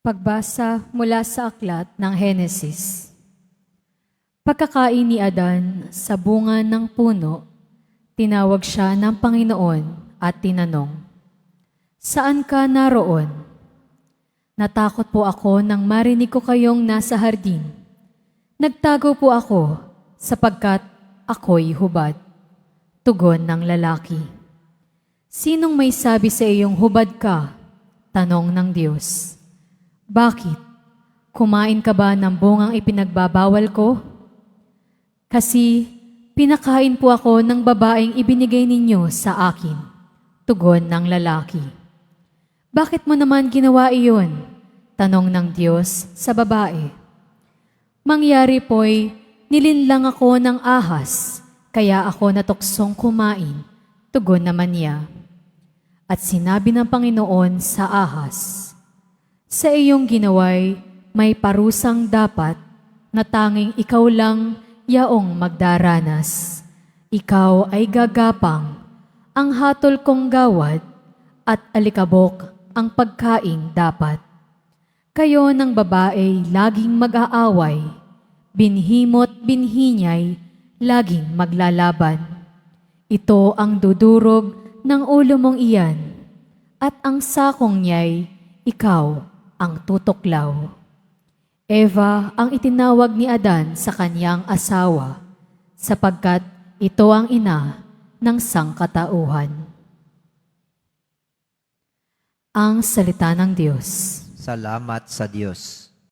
Pagbasa mula sa aklat ng Henesis. Pagkakain ni Adan sa bunga ng puno, tinawag siya ng Panginoon at tinanong, "Saan ka naroon?" "Natakot po ako nang marinig ko kayong nasa hardin. Nagtago po ako sapagkat ako'y hubad." Tugon ng lalaki. "Sinong may sabi sa iyong hubad ka?" Tanong ng Diyos. "Bakit? Kumain ka ba ng bungang ipinagbabawal ko? Kasi pinakain po ako ng babaeng ibinigay ninyo sa akin." Tugon ng lalaki. "Bakit mo naman ginawa iyon?" Tanong ng Diyos sa babae. "Mangyari po'y nilinlang ako ng ahas, kaya ako natuksong kumain." Tugon naman niya. At sinabi ng Panginoon sa ahas, "Sa iyong ginaway may parusang dapat na tanging ikaw lang yaong magdaranas. Ikaw ay gagapang, ang hatol kong gawad, at alikabok ang pagkaing dapat. Kayo ng babae laging mag-aaway, binhimo't binhinyay laging maglalaban. Ito ang dudurog ng ulo mong iyan, at ang sakong niya'y ikaw ang tutuklaw." Eva ang itinawag ni Adan sa kanyang asawa, sapagkat ito ang ina ng sangkatauhan. Ang salita ng Diyos. Salamat sa Diyos.